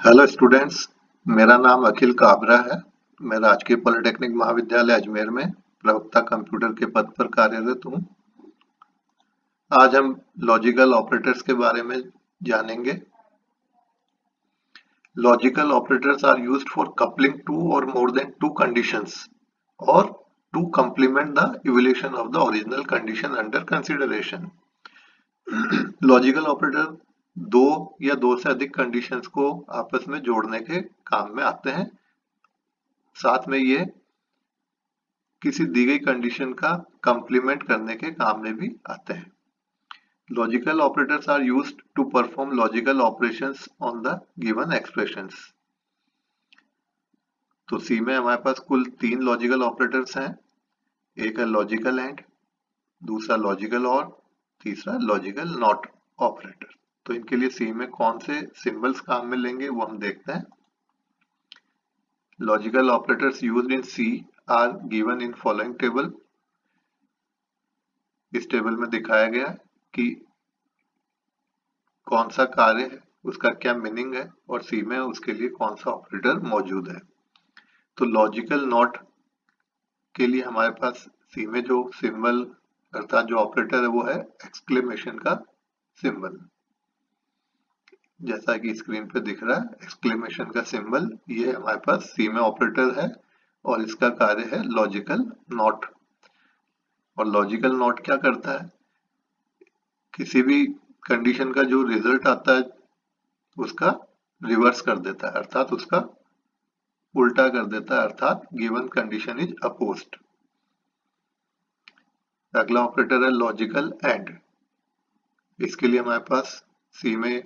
Hello students, मेरा नाम अखिल काबरा है। मैं राजकीय पॉलिटेक्निक महाविद्यालय अजमेर में प्रवक्ता कंप्यूटर के पद पर कार्यरत हूँ। आज हम लॉजिकल ऑपरेटर्स के बारे में जानेंगे। Logical operators are used for coupling two or more than two conditions or to complement the evaluation of the original condition under consideration. Logical operator दो या दो से अधिक कंडीशंस को आपस में जोड़ने के काम में आते हैं। साथ में ये किसी दी गई कंडीशन का कंप्लीमेंट करने के काम में भी आते हैं। Logical operators are used to perform logical operations on the given expressions. तो सी में हमारे पास कुल 3 लॉजिकल ऑपरेटर्स हैं। एक है लॉजिकल एंड, दूसरा लॉजिकल और, तीसरा लॉजिकल नॉट ऑपरेटर। तो इनके लिए सी में कौन से सिंबल्स काम में लेंगे वो हम देखते हैं। Logical operators used in C are given in following table. इस टेबल में दिखाया गया है कि कौन सा कार्य है, उसका क्या मीनिंग है और सी में उसके लिए कौन सा ऑपरेटर मौजूद है। तो लॉजिकल नॉट के लिए हमारे पास सी में जो सिंबल अर्थात जो ऑपरेटर है वो है एक्सक्लेमेशन का सिंबल। जैसा कि स्क्रीन पे दिख रहा है एक्सक्लेमेशन का सिंबल, ये हमारे पास सी में ऑपरेटर है और इसका कार्य है लॉजिकल नॉट। और लॉजिकल नॉट क्या करता है, किसी भी कंडीशन का जो रिजल्ट आता है उसका रिवर्स कर देता है, अर्थात उसका उल्टा कर देता है, अर्थात गिवन कंडीशन इज अपोज्ड। अगला ऑपरेटर है लॉजिकल एंड। इसके लिए हमारे पास सी में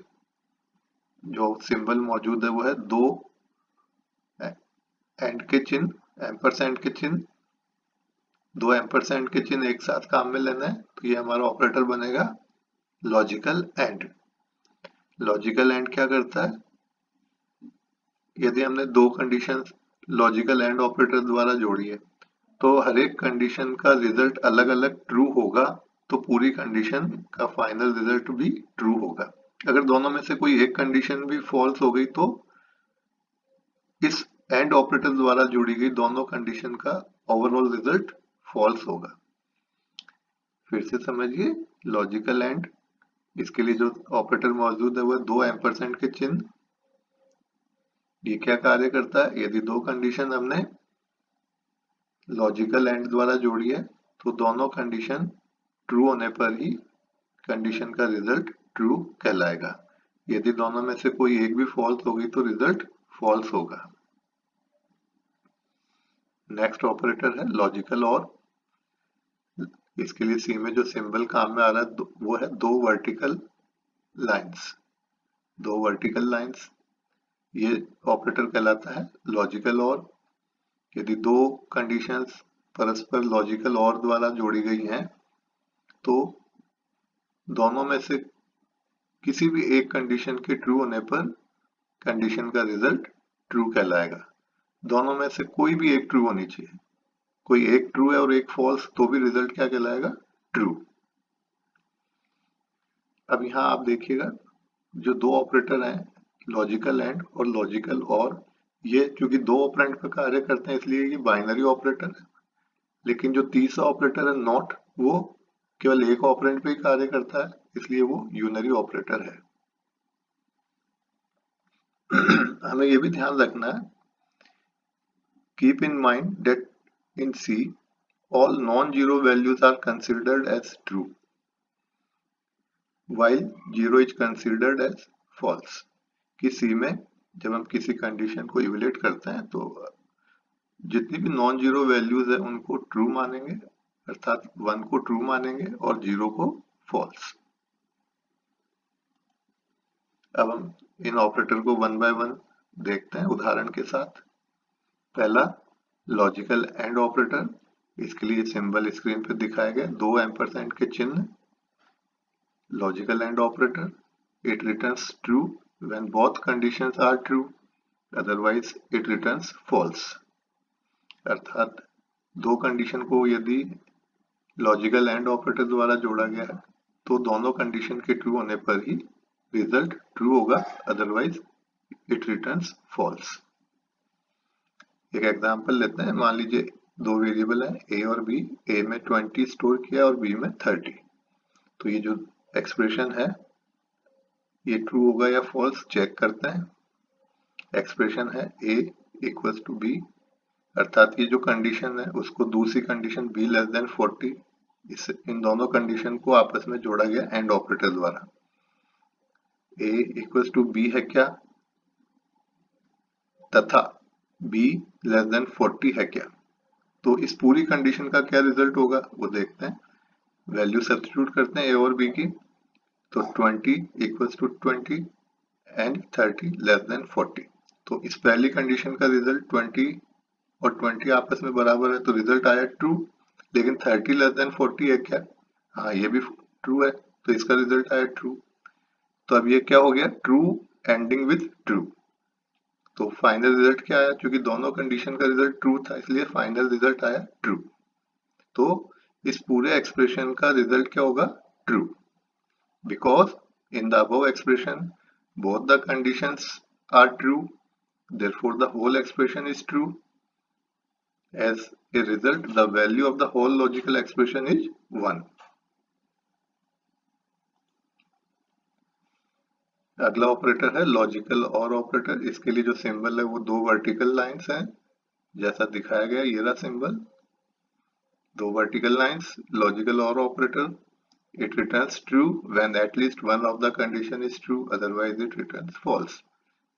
जो सिंबल मौजूद है वो है दो एंड के चिन्ह, एम्परसेंड के चिन्ह। दो एम्परसेंड के चिन्ह एक साथ काम में लेना है तो ये हमारा ऑपरेटर बनेगा लॉजिकल एंड। लॉजिकल एंड क्या करता है, यदि हमने दो कंडीशन लॉजिकल एंड ऑपरेटर द्वारा जोड़ी है तो हर एक कंडीशन का रिजल्ट अलग अलग ट्रू होगा, तो पूरी कंडीशन का फाइनल रिजल्ट भी ट्रू होगा। अगर दोनों में से कोई एक कंडीशन भी फॉल्स हो गई तो इस एंड ऑपरेटर द्वारा जोड़ी गई दोनों कंडीशन का ओवरऑल रिजल्ट फॉल्स होगा। फिर से समझिए, लॉजिकल एंड, इसके लिए जो ऑपरेटर मौजूद है वो दो एम्परसेंड के चिन्ह। ये क्या कार्य करता है, यदि दो कंडीशन हमने लॉजिकल एंड द्वारा जोड़ी है तो दोनों कंडीशन ट्रू होने पर ही कंडीशन का रिजल्ट ट्रू कहलाएगा। यदि दोनों में से कोई एक भी फॉल्स होगी तो रिजल्ट फॉल्स होगा। नेक्स्ट ऑपरेटर है लॉजिकल और। इसके लिए सी में जो सिंबल काम में आ रहा है वो है दो वर्टिकल लाइंस। दो वर्टिकल लाइंस, ये ऑपरेटर कहलाता है लॉजिकल और। यदि दो कंडीशंस परस्पर लॉजिकल और द्वारा जोड़ी गई हैं तो दोनों में से किसी भी एक कंडीशन के ट्रू होने पर कंडीशन का रिजल्ट ट्रू कहलाएगा। दोनों में से कोई भी एक ट्रू होनी चाहिए, कोई एक ट्रू है और एक फॉल्स तो भी रिजल्ट क्या कहलाएगा, ट्रू। अब यहाँ आप देखिएगा जो दो ऑपरेटर हैं लॉजिकल एंड और लॉजिकल और, ये क्योंकि दो ऑपरेंड का कार्य करते हैं इसलिए ये बाइनरी ऑपरेटर है। लेकिन जो तीसरा ऑपरेटर है नॉट, वो केवल एक ऑपरेंड पे ही कार्य करता है इसलिए वो यूनरी ऑपरेटर है। हमें ये भी ध्यान रखना है, keep in mind that in C all non-zero values are considered as true while zero is considered as false। कि सी में जब हम किसी कंडीशन को इवेल्युएट करते हैं तो जितनी भी नॉन जीरो वैल्यूज है उनको ट्रू मानेंगे, अर्थात 1 को ट्रू मानेंगे और 0 को फॉल्स। अब हम इन ऑपरेटर को वन बाय वन देखते हैं उदाहरण के साथ। पहला लॉजिकल एंड ऑपरेटर, इसके लिए सिंबल स्क्रीन पर दिखाए गए दो एम्परसेंड के चिन्ह। Logical and operator, it returns true when both conditions are true, otherwise it returns false। अर्थात दो कंडीशन को यदि लॉजिकल एंड ऑपरेटर द्वारा जोड़ा गया है तो दोनों कंडीशन के ट्रू होने पर ही रिजल्ट ट्रू होगा, अदरवाइज इट रिटर्न्स फॉल्स। एक एग्जांपल लेते हैं, मान लीजिए दो वेरिएबल है ए और बी, ए में 20 स्टोर किया और बी में 30। तो ये जो एक्सप्रेशन है ये ट्रू होगा या फॉल्स चेक करते हैं। एक्सप्रेशन है a इक्वल्स टू बी, अर्थात ये जो कंडीशन है उसको दूसरी कंडीशन b लेस देन 40, इस इन दोनों कंडीशन को आपस में जोड़ा गया एंड ऑपरेटर द्वारा। a इक्वल्स टू b है क्या, तथा b लेस देन 40 है क्या। तो इस पूरी कंडीशन का क्या रिजल्ट होगा वो देखते हैं। वैल्यू सब्स्टिट्यूट करते हैं a और b की, तो 20 equals to 20 and 30 less than 40। तो इस पहली कंडीशन का रिजल्ट 20 और 20 आपस में बराबर है, तो रिजल्ट आया ट्रू। लेकिन 30 लेस देन 40 है क्या, हाँ ये भी ट्रू है, तो इसका रिजल्ट आया ट्रू। तो अब ये क्या हो गया, ट्रू एंडिंग विथ ट्रू। तो फाइनल रिजल्ट क्या आया, क्योंकि दोनों कंडीशन का रिजल्ट ट्रू था इसलिए फाइनल रिजल्ट आया ट्रू। तो इस पूरे एक्सप्रेशन का रिजल्ट क्या होगा, true, because in the above expression both the conditions are true, therefore the whole expression is true. As a result, the value of the whole logical expression is 1. अगला operator है logical और operator. इसके लिए जो symbol है वो दो vertical lines हैं, जैसा दिखाया गया ये रहा सिंबल, दो वर्टिकल लाइंस। लॉजिकल और operator, it returns true when at least one of the condition is true, otherwise it returns false.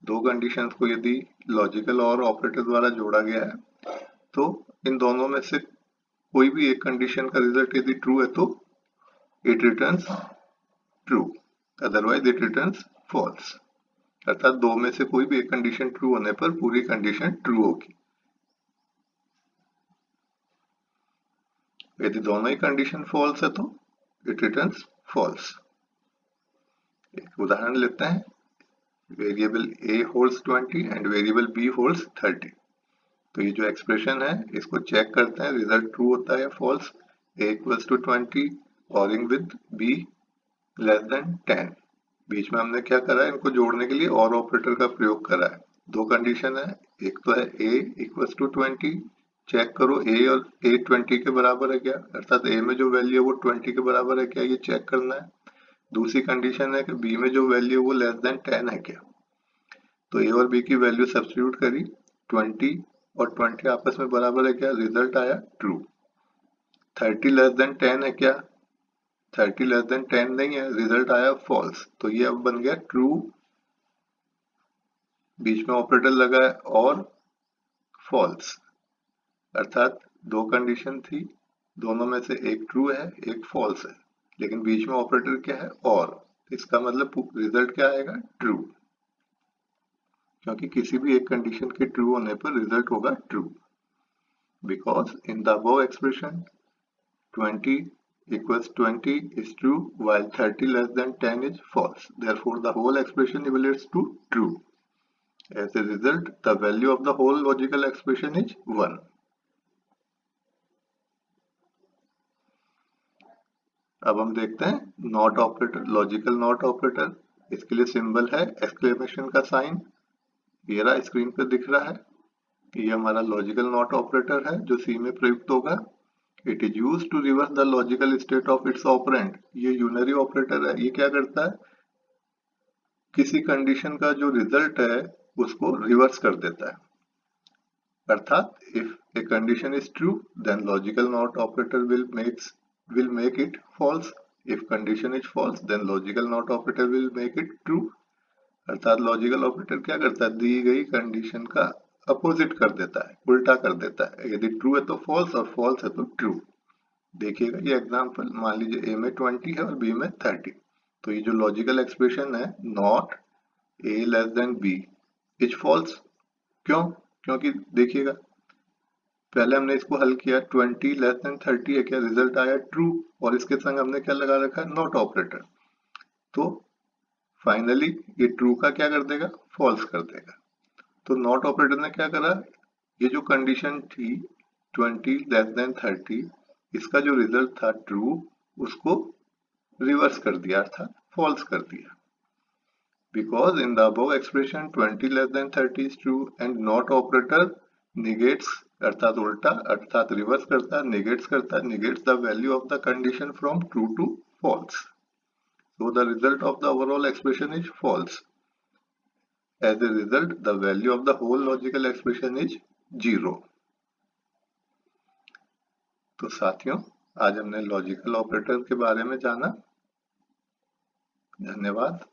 दो कंडीशंस को यदि लॉजिकल और ऑपरेटर द्वारा जोड़ा गया है तो इन दोनों में से कोई भी एक कंडीशन का रिजल्ट यदि ट्रू है तो it returns true, otherwise it returns false. अर्थात दो में से कोई भी एक कंडीशन ट्रू होने पर पूरी कंडीशन ट्रू होगी। यदि दोनों ही कंडीशन फॉल्स है तो इट रिटर्न्स फॉल्स। एक उदाहरण लेते हैं, variable a holds 20 and variable b holds 30। तो ये जो एक्सप्रेशन है इसको चेक करते हैं, रिजल्ट ट्रू होता है या false. a equals to 20 ORing with b less than 10। बीच में हमने क्या करा है, इनको जोड़ने के लिए और ऑपरेटर का प्रयोग करा है। दो कंडीशन है, एक तो है a इक्वल्स टू 20, चेक करो a और a 20 के बराबर है क्या, अर्थात a में जो वैल्यू है वो 20 के बराबर है क्या, ये चेक करना है। दूसरी कंडीशन है कि b में जो वैल्यू है वो लेस देन 10 है क्या। तो a और b की वैल्यू सब्स्टिट्यूट करी, 20 और 20 आपस में बराबर है क्या, रिजल्ट आया ट्रू। 30 लेस देन 10 है क्या, 30 लेस देन 10 नहीं है, रिजल्ट आया फॉल्स। तो ये अब बन गया ट्रू, बीच में ऑपरेटर लगा है, और फॉल्स। अर्थात दो कंडीशन थी, दोनों में से एक ट्रू है एक फॉल्स है, लेकिन बीच में ऑपरेटर क्या है, और। इसका मतलब रिजल्ट क्या आएगा, ट्रू, क्योंकि किसी भी एक कंडीशन के ट्रू होने पर रिजल्ट होगा true. Because in the above expression 20 equals 20 is true while 30 less than 10 is false. Therefore, the whole expression evaluates to true. As a result, the value of the whole logical expression is 1. अब हम देखते हैं not operator, logical not operator. इसके लिए symbol है exclamation का sign, ये रहा स्क्रीन पर दिख रहा है। ये हमारा लॉजिकल नॉट ऑपरेटर है जो सी में प्रयुक्त होगा। It is use to reverse the logical state of its operand. ये यूनरी ऑपरेटर है, ये क्या करता है, किसी कंडीशन का जो रिजल्ट है उसको रिवर्स कर देता है। अर्थात if a condition is true then logical not operator will make it false. If condition is false then logical not operator will make it true. अर्थात लॉजिकल ऑपरेटर क्या करता है, दी गई कंडीशन का अपोजिट कर देता है, उल्टा कर देता है। यदि ट्रू है तो फॉल्स और फॉल्स है तो ट्रू। देखिएगा ये एग्जांपल, मान लीजिए a में 20 है और b में 30। तो ये जो लॉजिकल एक्सप्रेशन है not a less than b is false. क्यों, क्योंकि देखिएगा पहले हमने इसको हल किया, 20 लेस देन 30 है क्या, रिजल्ट आया ट्रू, और इसके संग हमने क्या लगा रखा है, नॉट ऑपरेटर। तो फाइनली ये ट्रू का क्या कर देगा, फॉल्स कर देगा। तो नॉट ऑपरेटर ने क्या करा, ये जो कंडीशन थी 20 लेस देन 30, इसका जो रिजल्ट था ट्रू उसको रिवर्स कर दिया, अर्थात फॉल्स कर दिया। because in the above expression 20 less than 30 is true and not operator negates अर्थात उल्टा अर्थात रिवर्स करता है, negates the value of the condition from true to false. So the result of the overall expression is false. As a result, the value of the whole logical expression is 0. तो साथियों, आज हमने logical operator के बारे में जाना। धन्यवाद।